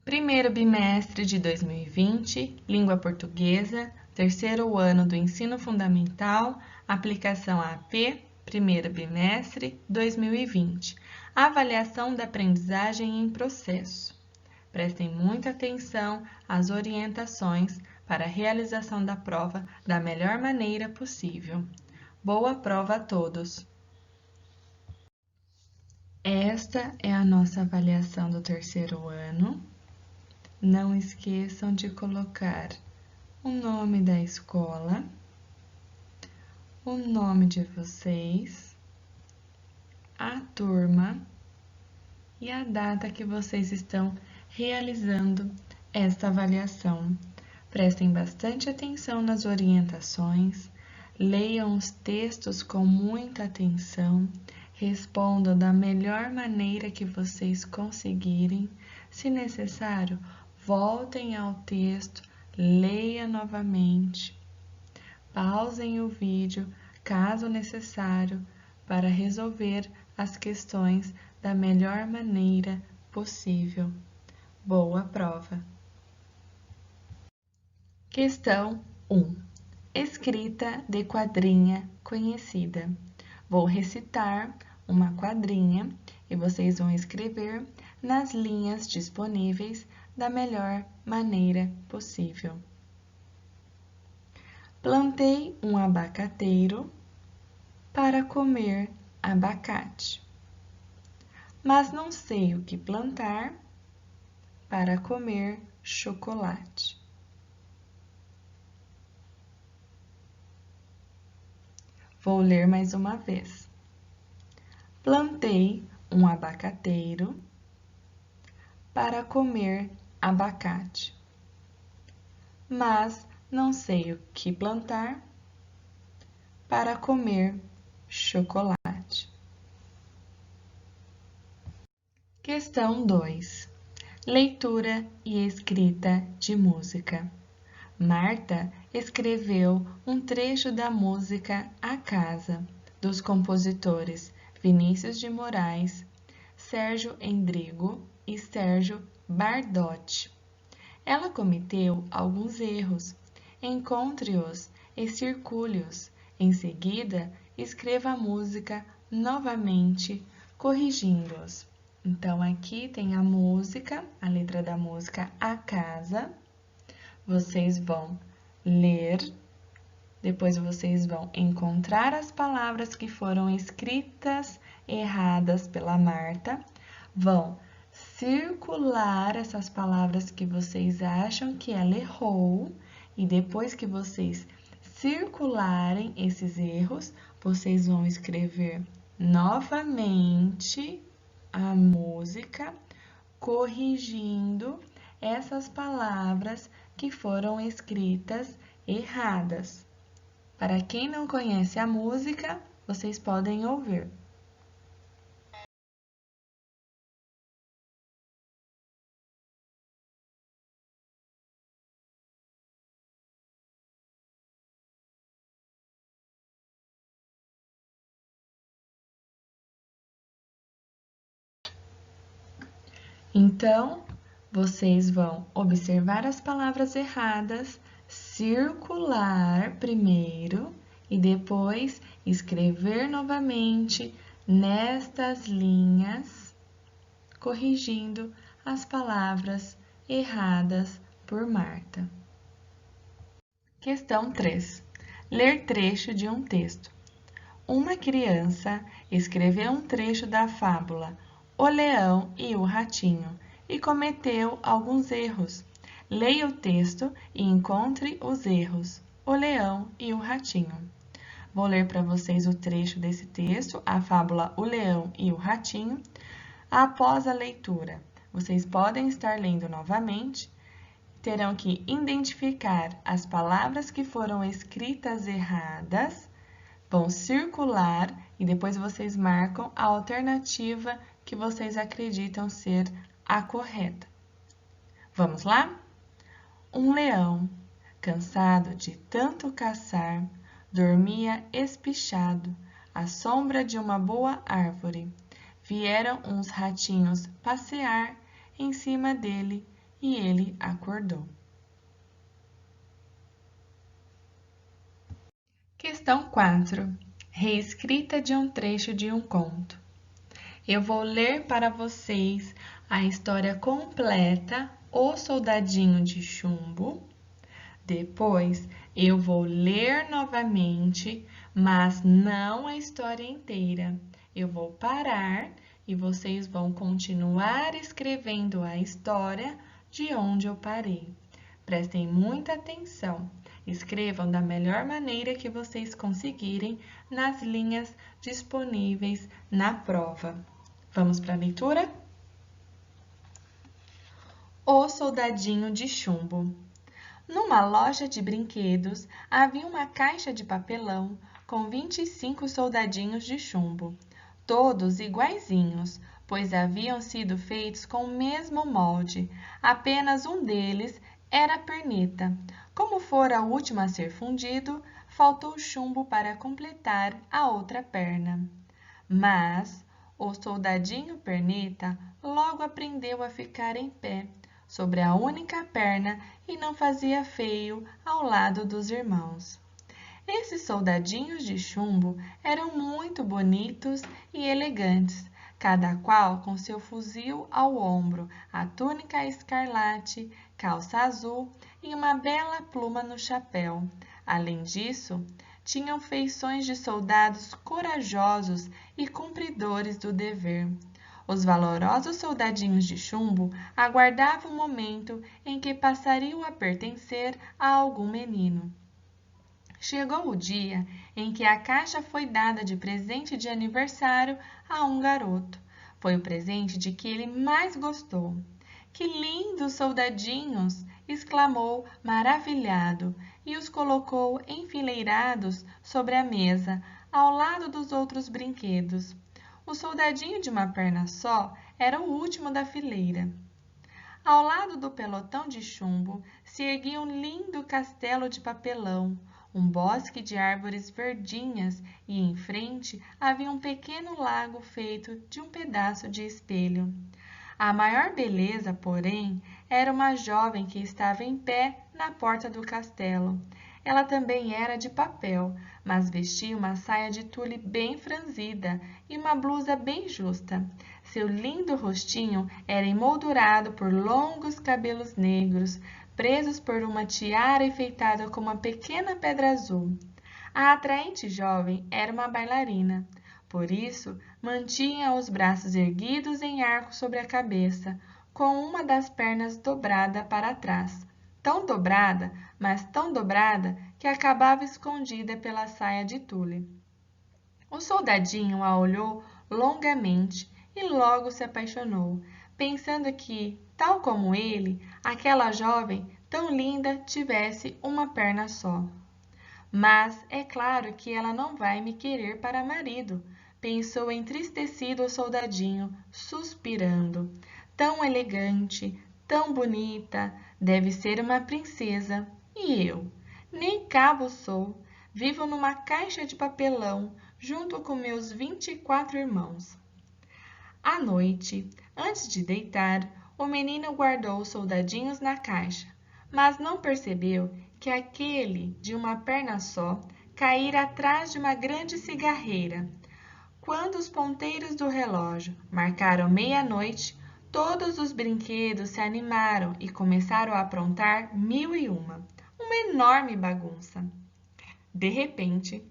Primeiro bimestre de 2020, língua portuguesa, terceiro ano do ensino fundamental, aplicação AP, primeiro bimestre 2020. Avaliação da aprendizagem em processo. Prestem muita atenção às orientações para a realização da prova da melhor maneira possível. Boa prova a todos! Esta é a nossa avaliação do terceiro ano. Não esqueçam de colocar o nome da escola, o nome de vocês, a turma e a data que vocês estão realizando esta avaliação. Prestem bastante atenção nas orientações, leiam os textos com muita atenção, respondam da melhor maneira que vocês conseguirem. Se necessário, voltem ao texto, leia novamente, pausem o vídeo, caso necessário, para resolver as questões da melhor maneira possível. Boa prova! Questão 1. Escrita de quadrinha conhecida. Vou recitar uma quadrinha e vocês vão escrever nas linhas disponíveis da melhor maneira possível. Plantei um abacateiro para comer abacate, mas não sei o que plantar para comer chocolate. Vou ler mais uma vez. Plantei um abacateiro para comer abacate, mas não sei o que plantar para comer chocolate. Questão 2. Leitura e escrita de música. Marta escreveu um trecho da música A Casa, dos compositores Vinícius de Moraes, Sérgio Endrigo e Sérgio Bardotti. Ela cometeu alguns erros. Encontre-os e circule-os. Em seguida, escreva a música novamente, corrigindo-os. Então, aqui tem a música, a letra da música A Casa. Vocês vão ler, depois vocês vão encontrar as palavras que foram escritas erradas pela Marta, vão circular essas palavras que vocês acham que ela errou e depois que vocês circularem esses erros, vocês vão escrever novamente a música, corrigindo essas palavras que foram escritas erradas. Para quem não conhece a música, vocês podem ouvir. Então, vocês vão observar as palavras erradas, circular primeiro e depois escrever novamente nestas linhas, corrigindo as palavras erradas por Marta. Questão 3. Ler trecho de um texto. Uma criança escreveu um trecho da fábula O Leão e o Ratinho e cometeu alguns erros. Leia o texto e encontre os erros. O Leão e o Ratinho. Vou ler para vocês o trecho desse texto, a fábula O Leão e o Ratinho. Após a leitura, vocês podem estar lendo novamente. Terão que identificar as palavras que foram escritas erradas, vão circular e depois vocês marcam a alternativa que vocês acreditam ser a correta. Vamos lá? Um leão, cansado de tanto caçar, dormia espichado à sombra de uma boa árvore. Vieram uns ratinhos passear em cima dele e ele acordou. Questão 4. Reescrita de um trecho de um conto. Eu vou ler para vocês a história completa, O Soldadinho de Chumbo. Depois, eu vou ler novamente, mas não a história inteira. Eu vou parar e vocês vão continuar escrevendo a história de onde eu parei. Prestem muita atenção. Escrevam da melhor maneira que vocês conseguirem nas linhas disponíveis na prova. Vamos para a leitura? O Soldadinho de Chumbo. Numa loja de brinquedos, havia uma caixa de papelão com 25 soldadinhos de chumbo, todos iguaizinhos, pois haviam sido feitos com o mesmo molde. Apenas um deles era a pernita. Como fora o último a ser fundido, faltou chumbo para completar a outra perna. Mas o soldadinho pernita logo aprendeu a ficar em pé sobre a única perna e não fazia feio ao lado dos irmãos. Esses soldadinhos de chumbo eram muito bonitos e elegantes, cada qual com seu fuzil ao ombro, a túnica escarlate, calça azul e uma bela pluma no chapéu. Além disso, tinham feições de soldados corajosos e cumpridores do dever. Os valorosos soldadinhos de chumbo aguardavam o momento em que passariam a pertencer a algum menino. Chegou o dia em que a caixa foi dada de presente de aniversário a um garoto. Foi o presente de que ele mais gostou. "Que lindos soldadinhos!" exclamou maravilhado e os colocou enfileirados sobre a mesa, ao lado dos outros brinquedos. O soldadinho de uma perna só era o último da fileira. Ao lado do pelotão de chumbo se erguia um lindo castelo de papelão, um bosque de árvores verdinhas e em frente havia um pequeno lago feito de um pedaço de espelho. A maior beleza, porém, era uma jovem que estava em pé na porta do castelo. Ela também era de papel, mas vestia uma saia de tule bem franzida e uma blusa bem justa. Seu lindo rostinho era emoldurado por longos cabelos negros, presos por uma tiara enfeitada com uma pequena pedra azul. A atraente jovem era uma bailarina. Por isso, mantinha os braços erguidos em arco sobre a cabeça, com uma das pernas dobrada para trás. Tão dobrada, mas tão dobrada, que acabava escondida pela saia de tule. O soldadinho a olhou longamente e logo se apaixonou, pensando que, tal como ele, aquela jovem tão linda tivesse uma perna só. "Mas é claro que ela não vai me querer para marido", pensou entristecido o soldadinho, suspirando. "Tão elegante, tão bonita, deve ser uma princesa. E eu? Nem cabo sou, vivo numa caixa de papelão, junto com meus 24 irmãos." À noite, antes de deitar, o menino guardou os soldadinhos na caixa, mas não percebeu que aquele de uma perna só caíra atrás de uma grande cigarreira. Quando os ponteiros do relógio marcaram meia-noite, todos os brinquedos se animaram e começaram a aprontar 1001, uma enorme bagunça. De repente,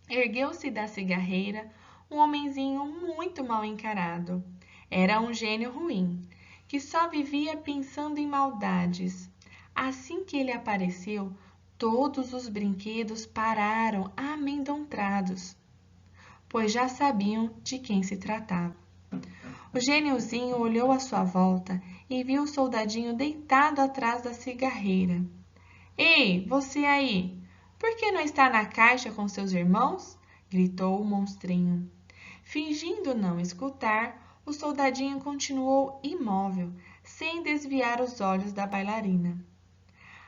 ergueu-se da cigarreira um homenzinho muito mal encarado. Era um gênio ruim, que só vivia pensando em maldades. Assim que ele apareceu, todos os brinquedos pararam amedrontados, pois já sabiam de quem se tratava. O gêniozinho olhou à sua volta e viu o soldadinho deitado atrás da cigarreira. "Ei, você aí! Por que não está na caixa com seus irmãos?" gritou o monstrinho. Fingindo não escutar, o soldadinho continuou imóvel, sem desviar os olhos da bailarina.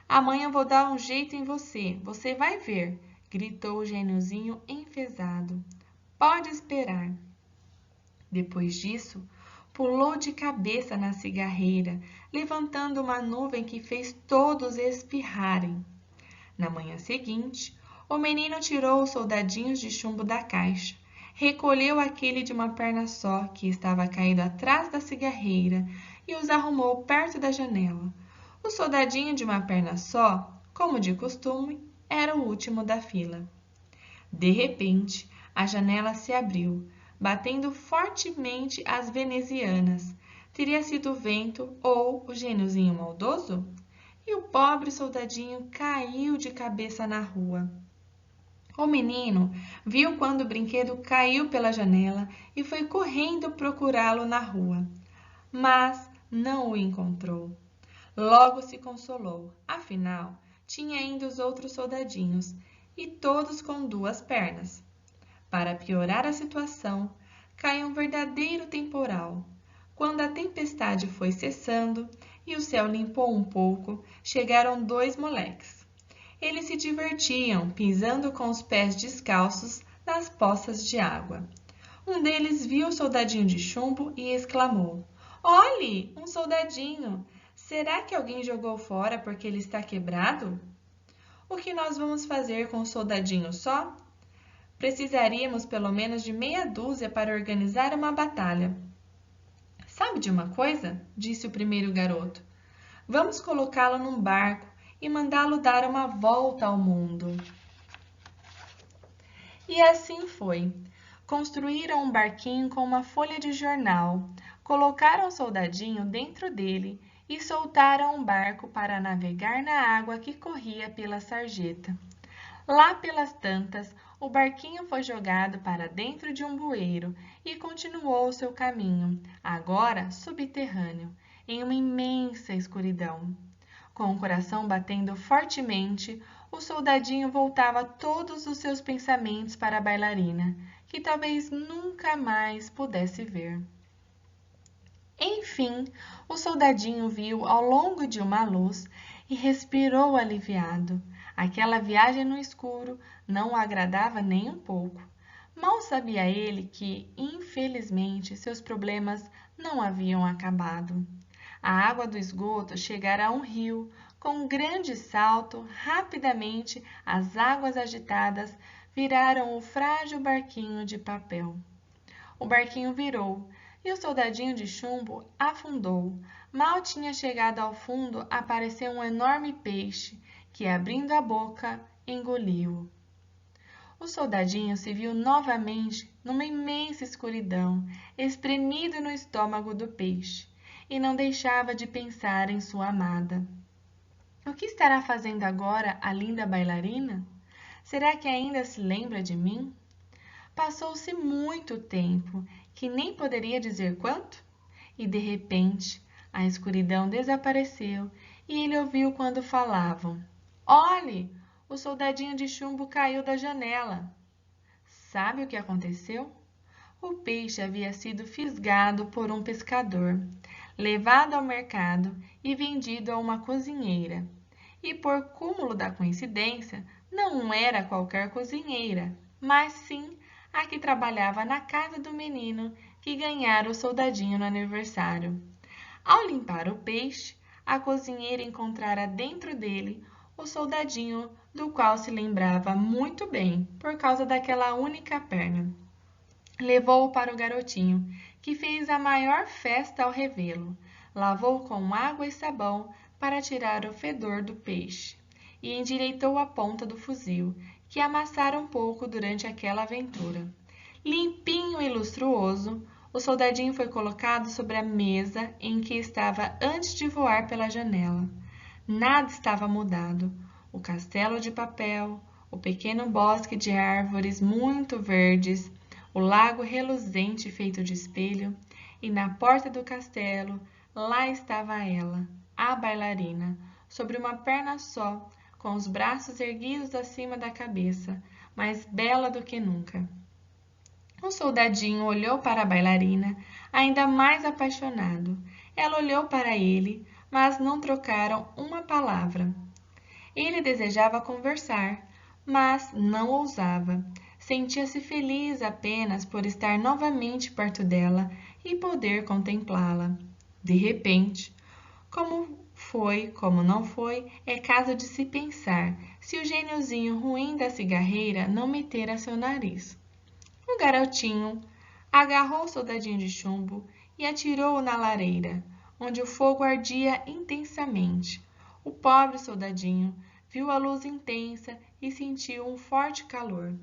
"Amanhã vou dar um jeito em você, você vai ver", gritou o gêniozinho enfesado. "Pode esperar." Depois disso, pulou de cabeça na cigarreira, levantando uma nuvem que fez todos espirrarem. Na manhã seguinte, o menino tirou os soldadinhos de chumbo da caixa, recolheu aquele de uma perna só, que estava caído atrás da cigarreira, e os arrumou perto da janela. O soldadinho de uma perna só, como de costume, era o último da fila. De repente, a janela se abriu, batendo fortemente as venezianas. Teria sido o vento ou o gêniozinho maldoso? E o pobre soldadinho caiu de cabeça na rua. O menino viu quando o brinquedo caiu pela janela e foi correndo procurá-lo na rua, mas não o encontrou. Logo se consolou, afinal, tinha ainda os outros soldadinhos, e todos com duas pernas. Para piorar a situação, caiu um verdadeiro temporal. Quando a tempestade foi cessando e o céu limpou um pouco, chegaram dois moleques. Eles se divertiam pisando com os pés descalços nas poças de água. Um deles viu o soldadinho de chumbo e exclamou: "Olhe, um soldadinho! Será que alguém jogou fora porque ele está quebrado? O que nós vamos fazer com um soldadinho só? Precisaríamos pelo menos de meia dúzia para organizar uma batalha." "Sabe de uma coisa?" disse o primeiro garoto. "Vamos colocá-lo num barco e mandá-lo dar uma volta ao mundo." E assim foi. Construíram um barquinho com uma folha de jornal, colocaram o soldadinho dentro dele e soltaram o barco para navegar na água que corria pela sarjeta. Lá pelas tantas, o barquinho foi jogado para dentro de um bueiro e continuou seu caminho, agora subterrâneo, em uma imensa escuridão. Com o coração batendo fortemente, o soldadinho voltava todos os seus pensamentos para a bailarina, que talvez nunca mais pudesse ver. Enfim, o soldadinho viu ao longo de uma luz e respirou aliviado. Aquela viagem no escuro não o agradava nem um pouco. Mal sabia ele que, infelizmente, seus problemas não haviam acabado. A água do esgoto chegara a um rio. Com um grande salto, rapidamente as águas agitadas viraram o frágil barquinho de papel. O barquinho virou e o soldadinho de chumbo afundou. Mal tinha chegado ao fundo, apareceu um enorme peixe que, abrindo a boca, engoliu-o. O soldadinho se viu novamente numa imensa escuridão, espremido no estômago do peixe, e não deixava de pensar em sua amada. O que estará fazendo agora a linda bailarina? Será que ainda se lembra de mim? Passou-se muito tempo, que nem poderia dizer quanto, e de repente a escuridão desapareceu e ele ouviu quando falavam: "Olhe, o soldadinho de chumbo caiu da janela." Sabe o que aconteceu? O peixe havia sido fisgado por um pescador, levado ao mercado e vendido a uma cozinheira. E por cúmulo da coincidência, não era qualquer cozinheira, mas sim a que trabalhava na casa do menino que ganhara o soldadinho no aniversário. Ao limpar o peixe, a cozinheira encontrara dentro dele o soldadinho do qual se lembrava muito bem por causa daquela única perna. Levou-o para o garotinho, que fez a maior festa ao revê-lo. Lavou com água e sabão para tirar o fedor do peixe e endireitou a ponta do fuzil, que amassara um pouco durante aquela aventura. Limpinho e lustruoso, o soldadinho foi colocado sobre a mesa em que estava antes de voar pela janela. Nada estava mudado. O castelo de papel, o pequeno bosque de árvores muito verdes, o lago reluzente feito de espelho, e na porta do castelo, lá estava ela, a bailarina, sobre uma perna só, com os braços erguidos acima da cabeça, mais bela do que nunca. O soldadinho olhou para a bailarina, ainda mais apaixonado. Ela olhou para ele, mas não trocaram uma palavra. Ele desejava conversar, mas não ousava. Sentia-se feliz apenas por estar novamente perto dela e poder contemplá-la. De repente, como foi, como não foi, é caso de se pensar se o gêniozinho ruim da cigarreira não metera seu nariz. O garotinho agarrou o soldadinho de chumbo e atirou-o na lareira, onde o fogo ardia intensamente. O pobre soldadinho viu a luz intensa e sentiu um forte calor.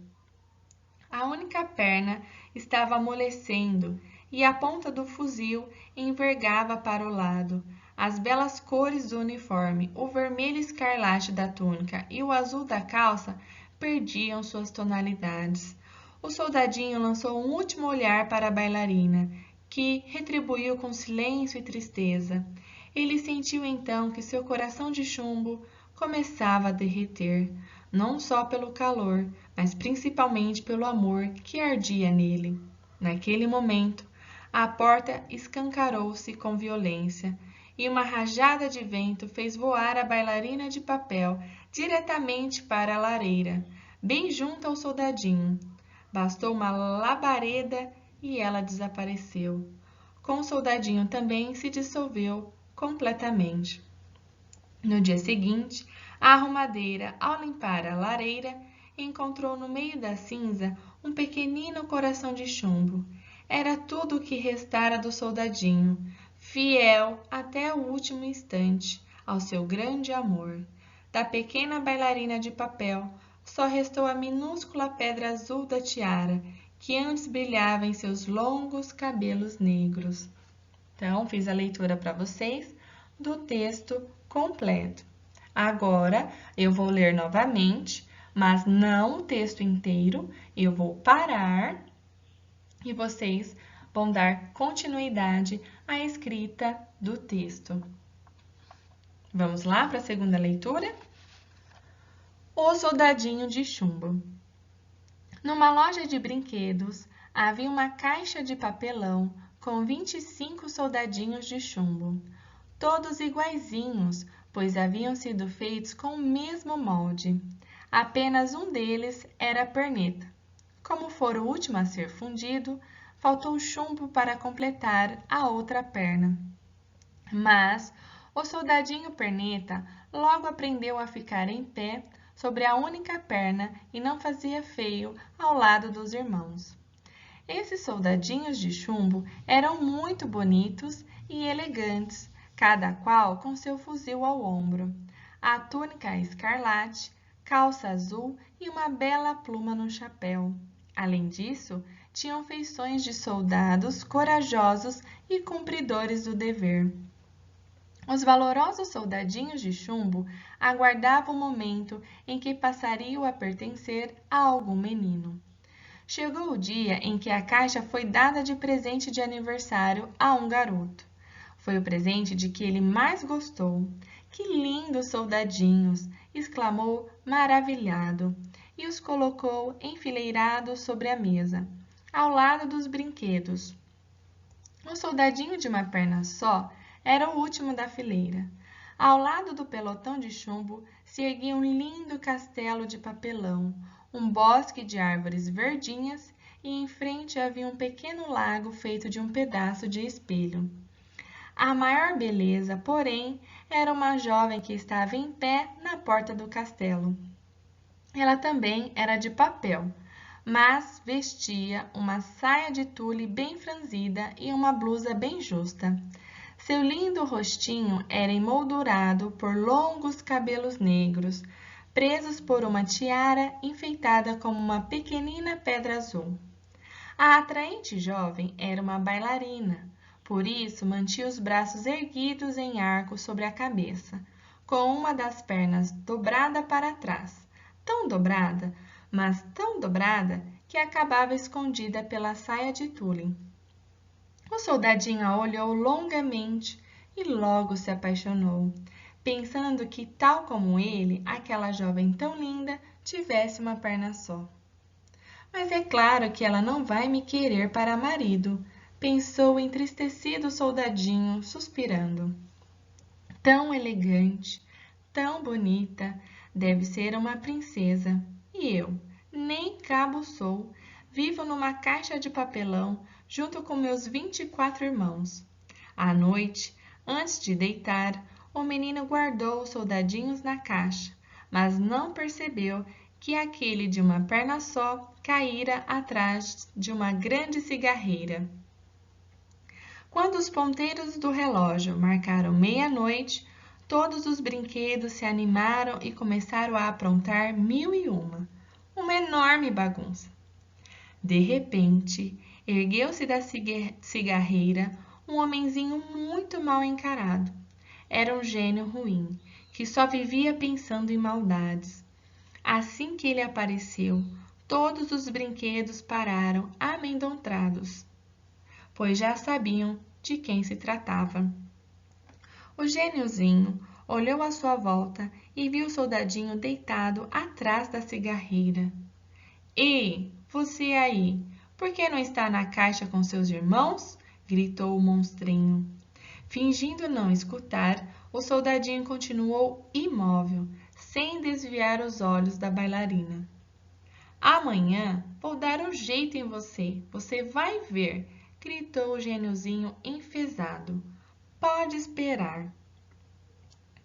A única perna estava amolecendo e a ponta do fuzil envergava para o lado. As belas cores do uniforme, o vermelho escarlate da túnica e o azul da calça perdiam suas tonalidades. O soldadinho lançou um último olhar para a bailarina, que retribuiu com silêncio e tristeza. Ele sentiu então que seu coração de chumbo começava a derreter, não só pelo calor, mas principalmente pelo amor que ardia nele. Naquele momento, a porta escancarou-se com violência e uma rajada de vento fez voar a bailarina de papel diretamente para a lareira, bem junto ao soldadinho. Bastou uma labareda e ela desapareceu. Com o soldadinho também se dissolveu completamente. No dia seguinte, a arrumadeira, ao limpar a lareira, encontrou no meio da cinza um pequenino coração de chumbo. Era tudo o que restara do soldadinho, fiel até o último instante ao seu grande amor. Da pequena bailarina de papel, só restou a minúscula pedra azul da tiara, que antes brilhava em seus longos cabelos negros. Então, fiz a leitura para vocês do texto completo. Agora, eu vou ler novamente, mas não o texto inteiro. Eu vou parar e vocês vão dar continuidade à escrita do texto. Vamos lá para a segunda leitura? O soldadinho de chumbo. Numa loja de brinquedos, havia uma caixa de papelão com 25 soldadinhos de chumbo, todos iguaizinhos, pois haviam sido feitos com o mesmo molde. Apenas um deles era a perneta. Como fora o último a ser fundido, faltou chumbo para completar a outra perna. Mas o soldadinho perneta logo aprendeu a ficar em pé sobre a única perna e não fazia feio ao lado dos irmãos. Esses soldadinhos de chumbo eram muito bonitos e elegantes, cada qual com seu fuzil ao ombro, a túnica escarlate, calça azul e uma bela pluma no chapéu. Além disso, tinham feições de soldados corajosos e cumpridores do dever. Os valorosos soldadinhos de chumbo aguardavam o momento em que passariam a pertencer a algum menino. Chegou o dia em que a caixa foi dada de presente de aniversário a um garoto. Foi o presente de que ele mais gostou. Que lindos soldadinhos! Exclamou maravilhado, e os colocou enfileirados sobre a mesa, ao lado dos brinquedos. O soldadinho de uma perna só era o último da fileira. Ao lado do pelotão de chumbo se erguia um lindo castelo de papelão, um bosque de árvores verdinhas e em frente havia um pequeno lago feito de um pedaço de espelho. A maior beleza, porém, era uma jovem que estava em pé na porta do castelo. Ela também era de papel, mas vestia uma saia de tule bem franzida e uma blusa bem justa. Seu lindo rostinho era emoldurado por longos cabelos negros, presos por uma tiara enfeitada como uma pequenina pedra azul. A atraente jovem era uma bailarina, por isso mantinha os braços erguidos em arco sobre a cabeça, com uma das pernas dobrada para trás, tão dobrada, mas tão dobrada que acabava escondida pela saia de tule. O soldadinho a olhou longamente e logo se apaixonou, pensando que, tal como ele, aquela jovem tão linda tivesse uma perna só. Mas é claro que ela não vai me querer para marido, pensou o entristecido soldadinho, suspirando. Tão elegante, tão bonita, deve ser uma princesa. E eu, Nem cabo sou. Vivo numa caixa de papelão, junto com meus 24 irmãos. À noite, antes de deitar, o menino guardou os soldadinhos na caixa, mas não percebeu que aquele de uma perna só caíra atrás de uma grande cigarreira. Quando os ponteiros do relógio marcaram meia-noite, todos os brinquedos se animaram e começaram a aprontar mil e uma enorme bagunça. De repente, ergueu-se da cigarreira um homenzinho muito mal encarado. Era um gênio ruim, que só vivia pensando em maldades. Assim que ele apareceu, todos os brinquedos pararam amedrontados, pois já sabiam de quem se tratava. O gêniozinho olhou à sua volta e viu o soldadinho deitado atrás da cigarreira. Ei, você aí, por que não está na caixa com seus irmãos? Gritou o monstrinho. Fingindo não escutar, o soldadinho continuou imóvel, sem desviar os olhos da bailarina. Amanhã vou dar um jeito em você, você vai ver, gritou o gêniozinho enfesado. Pode esperar.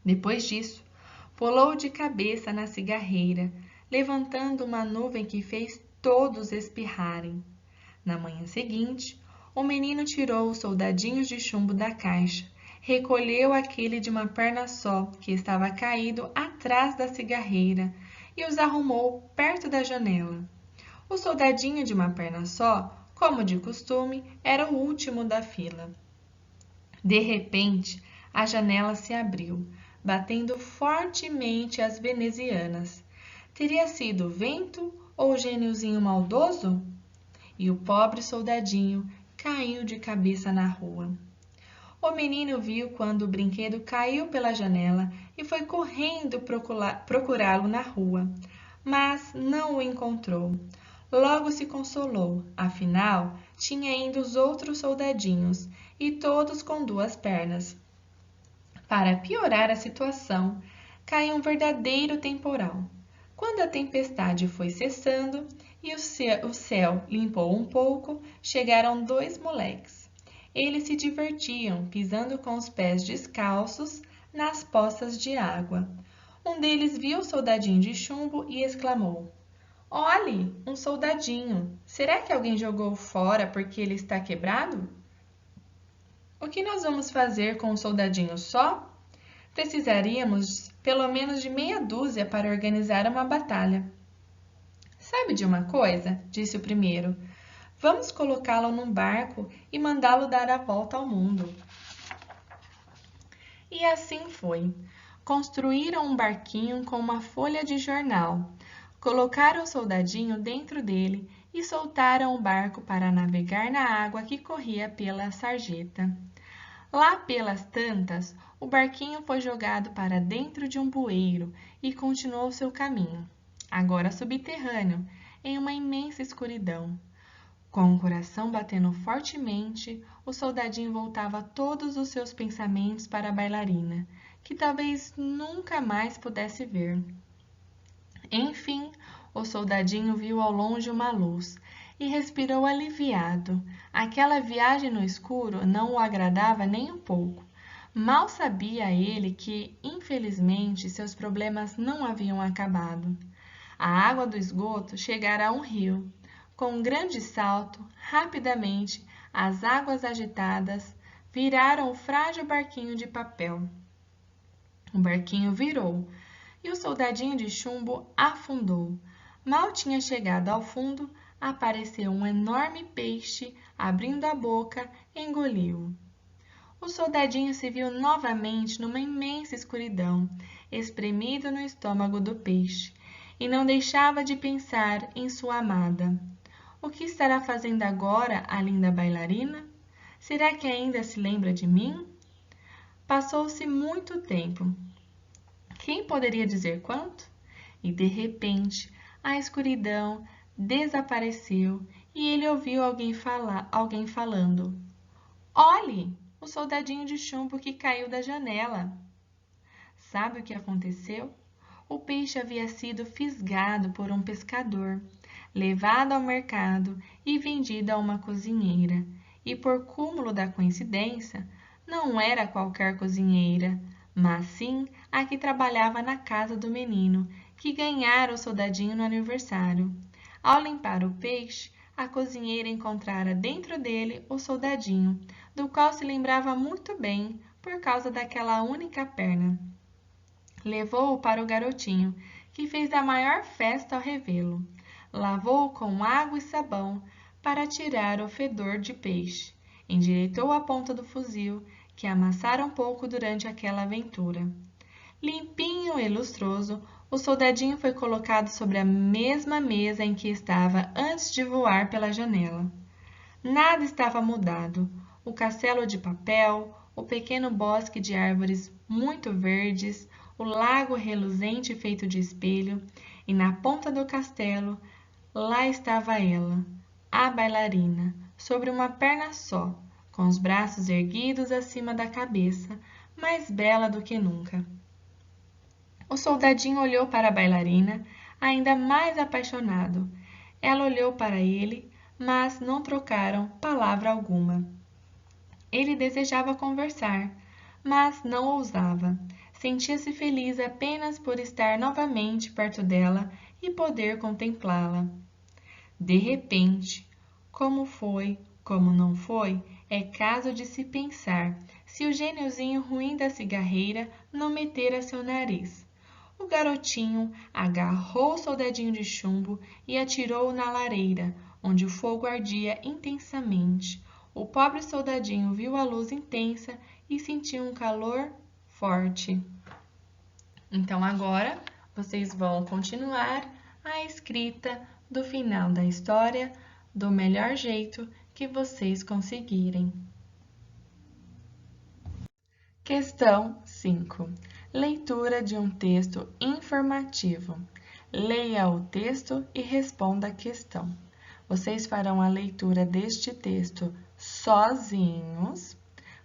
Depois disso, pulou de cabeça na cigarreira, levantando uma nuvem que fez todos espirrarem. Na manhã seguinte, o menino tirou os soldadinhos de chumbo da caixa, recolheu aquele de uma perna só, que estava caído atrás da cigarreira, e os arrumou perto da janela. O soldadinho de uma perna só, como de costume, era o último da fila. De repente, a janela se abriu, batendo fortemente as venezianas. Teria sido o vento ou o gêniozinho maldoso? E o pobre soldadinho caiu de cabeça na rua. O menino viu quando o brinquedo caiu pela janela e foi correndo procurá-lo na rua, mas não o encontrou. Logo se consolou, afinal, tinha ainda os outros soldadinhos, e todos com duas pernas. Para piorar a situação, caiu um verdadeiro temporal. Quando a tempestade foi cessando e o céu limpou um pouco, chegaram dois moleques. Eles se divertiam pisando com os pés descalços nas poças de água. Um deles viu o soldadinho de chumbo e exclamou: Olhe, um soldadinho! Será que alguém jogou fora porque ele está quebrado? O que nós vamos fazer com um soldadinho só? Precisaríamos pelo menos de meia dúzia para organizar uma batalha. Sabe de uma coisa? Disse o primeiro. Vamos colocá-lo num barco e mandá-lo dar a volta ao mundo. E assim foi. Construíram um barquinho com uma folha de jornal, colocaram o soldadinho dentro dele e soltaram o barco para navegar na água que corria pela sarjeta. Lá pelas tantas, o barquinho foi jogado para dentro de um bueiro e continuou seu caminho, agora subterrâneo, em uma imensa escuridão. Com o coração batendo fortemente, o soldadinho voltava todos os seus pensamentos para a bailarina, que talvez nunca mais pudesse ver. Enfim, o soldadinho viu ao longe uma luz e respirou aliviado. Aquela viagem no escuro não o agradava nem um pouco. Mal sabia ele que, infelizmente, seus problemas não haviam acabado. A água do esgoto chegara a um rio. Com um grande salto, rapidamente, as águas agitadas viraram o frágil barquinho de papel. O barquinho virou e o soldadinho de chumbo afundou. Mal tinha chegado ao fundo, apareceu um enorme peixe, abrindo a boca, engoliu-o. O soldadinho se viu novamente numa imensa escuridão, espremido no estômago do peixe, e não deixava de pensar em sua amada. O que estará fazendo agora a linda bailarina? Será que ainda se lembra de mim? Passou-se muito tempo. Quem poderia dizer quanto? E de repente, a escuridão desapareceu e ele ouviu alguém falando. Olhe, o soldadinho de chumbo que caiu da janela. Sabe o que aconteceu? o peixe havia sido fisgado por um pescador, levado ao mercado e vendido a uma cozinheira. E por cúmulo da coincidência, não era qualquer cozinheira, mas sim a que trabalhava na casa do menino, que ganhara o soldadinho no aniversário. Ao limpar o peixe, a cozinheira encontrara dentro dele o soldadinho, do qual se lembrava muito bem por causa daquela única perna. Levou-o para o garotinho, que fez a maior festa ao revê-lo. Lavou-o com água e sabão para tirar o fedor de peixe. Endireitou a ponta do fuzil, que amassara um pouco durante aquela aventura. Limpinho e lustroso, o soldadinho foi colocado sobre a mesma mesa em que estava antes de voar pela janela. Nada estava mudado. O castelo de papel, o pequeno bosque de árvores muito verdes, o lago reluzente feito de espelho, e na ponta do castelo, lá estava ela, a bailarina, sobre uma perna só, com os braços erguidos acima da cabeça, mais bela do que nunca. O soldadinho olhou para a bailarina, ainda mais apaixonado. Ela olhou para ele, mas não trocaram palavra alguma. Ele desejava conversar, mas não ousava. Sentia-se feliz apenas por estar novamente perto dela e poder contemplá-la. De repente, como foi, como não foi, é caso de se pensar se o gêniozinho ruim da cigarreira não metera seu nariz. O garotinho agarrou o soldadinho de chumbo e atirou-o na lareira, onde o fogo ardia intensamente. O pobre soldadinho viu a luz intensa e sentiu um calor forte. Então agora vocês vão continuar a escrita do final da história do melhor jeito que vocês conseguirem. Questão 5. Leitura de um texto informativo. Leia o texto e responda a questão. Vocês farão a leitura deste texto sozinhos,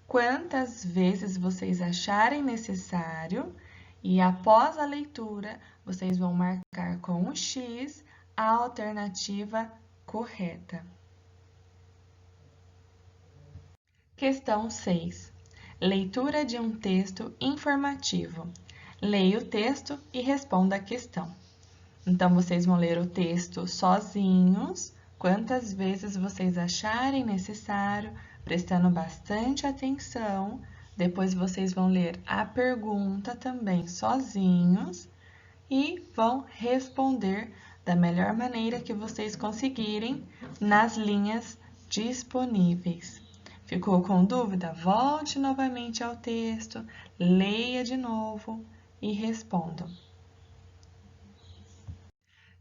quantas vezes vocês acharem necessário, e após a leitura, vocês vão marcar com um X a alternativa correta. Questão 6. Leitura de um texto informativo. Leia o texto e responda a questão. Então, vocês vão ler o texto sozinhos, quantas vezes vocês acharem necessário, prestando bastante atenção. Depois, vocês vão ler a pergunta também sozinhos e vão responder da melhor maneira que vocês conseguirem nas linhas disponíveis. Ficou com dúvida? Volte novamente ao texto, leia de novo e responda.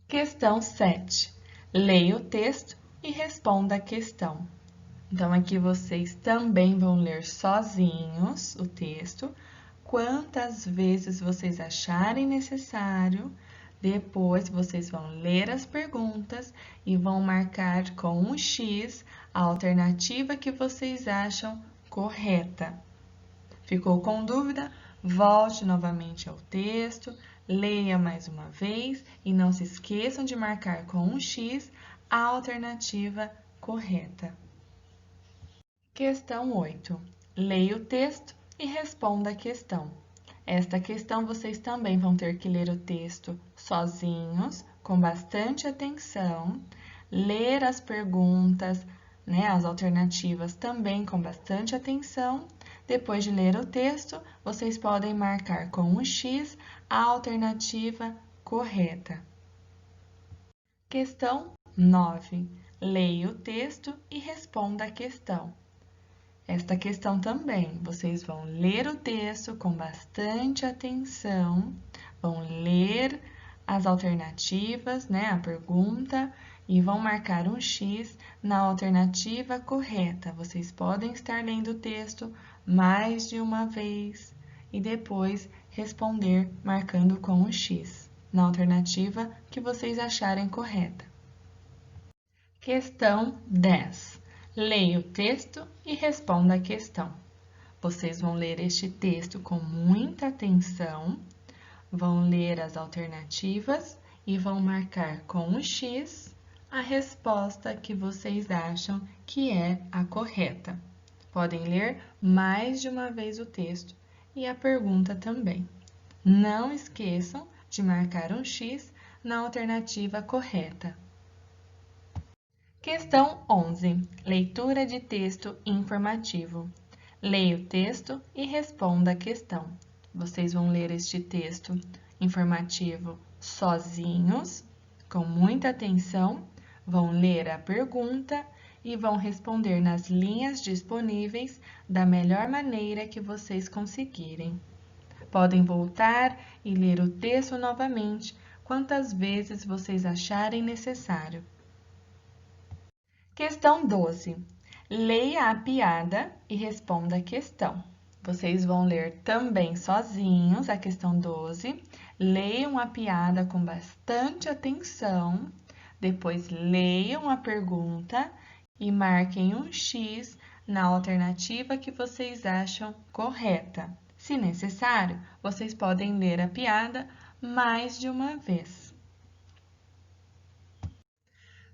Questão 7. Leia o texto e responda a questão. Então, aqui vocês também vão ler sozinhos o texto, quantas vezes vocês acharem necessário. Depois, vocês vão ler as perguntas e vão marcar com um X a alternativa que vocês acham correta. Ficou com dúvida? Volte novamente ao texto, leia mais uma vez e não se esqueçam de marcar com um X a alternativa correta. Questão 8. Leia o texto e responda a questão. Esta questão vocês também vão ter que ler o texto sozinhos, com bastante atenção, ler as perguntas, as alternativas também com bastante atenção. Depois de ler o texto, vocês podem marcar com um X a alternativa correta. Questão 9. Leia o texto e responda a questão. Esta questão também, vocês vão ler o texto com bastante atenção, vão ler as alternativas, a pergunta, e vão marcar um X na alternativa correta. Vocês podem estar lendo o texto mais de uma vez e depois responder marcando com um X na alternativa que vocês acharem correta. Questão 10. Leia o texto e responda a questão. Vocês vão ler este texto com muita atenção, vão ler as alternativas e vão marcar com o X a resposta que vocês acham que é a correta. Podem ler mais de uma vez o texto e a pergunta também. Não esqueçam de marcar um X na alternativa correta. Questão 11. Leitura de texto informativo. Leia o texto e responda a questão. Vocês vão ler este texto informativo sozinhos, com muita atenção, vão ler a pergunta e vão responder nas linhas disponíveis da melhor maneira que vocês conseguirem. Podem voltar e ler o texto novamente quantas vezes vocês acharem necessário. Questão 12. Leia a piada e responda a questão. Vocês vão ler também sozinhos a questão 12. Leiam a piada com bastante atenção. Depois leiam a pergunta e marquem um X na alternativa que vocês acham correta. Se necessário, vocês podem ler a piada mais de uma vez.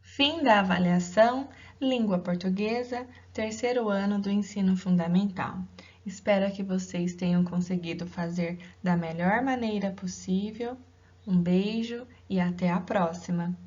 Fim da avaliação, língua portuguesa, terceiro ano do ensino fundamental. Espero que vocês tenham conseguido fazer da melhor maneira possível. Um beijo e até a próxima!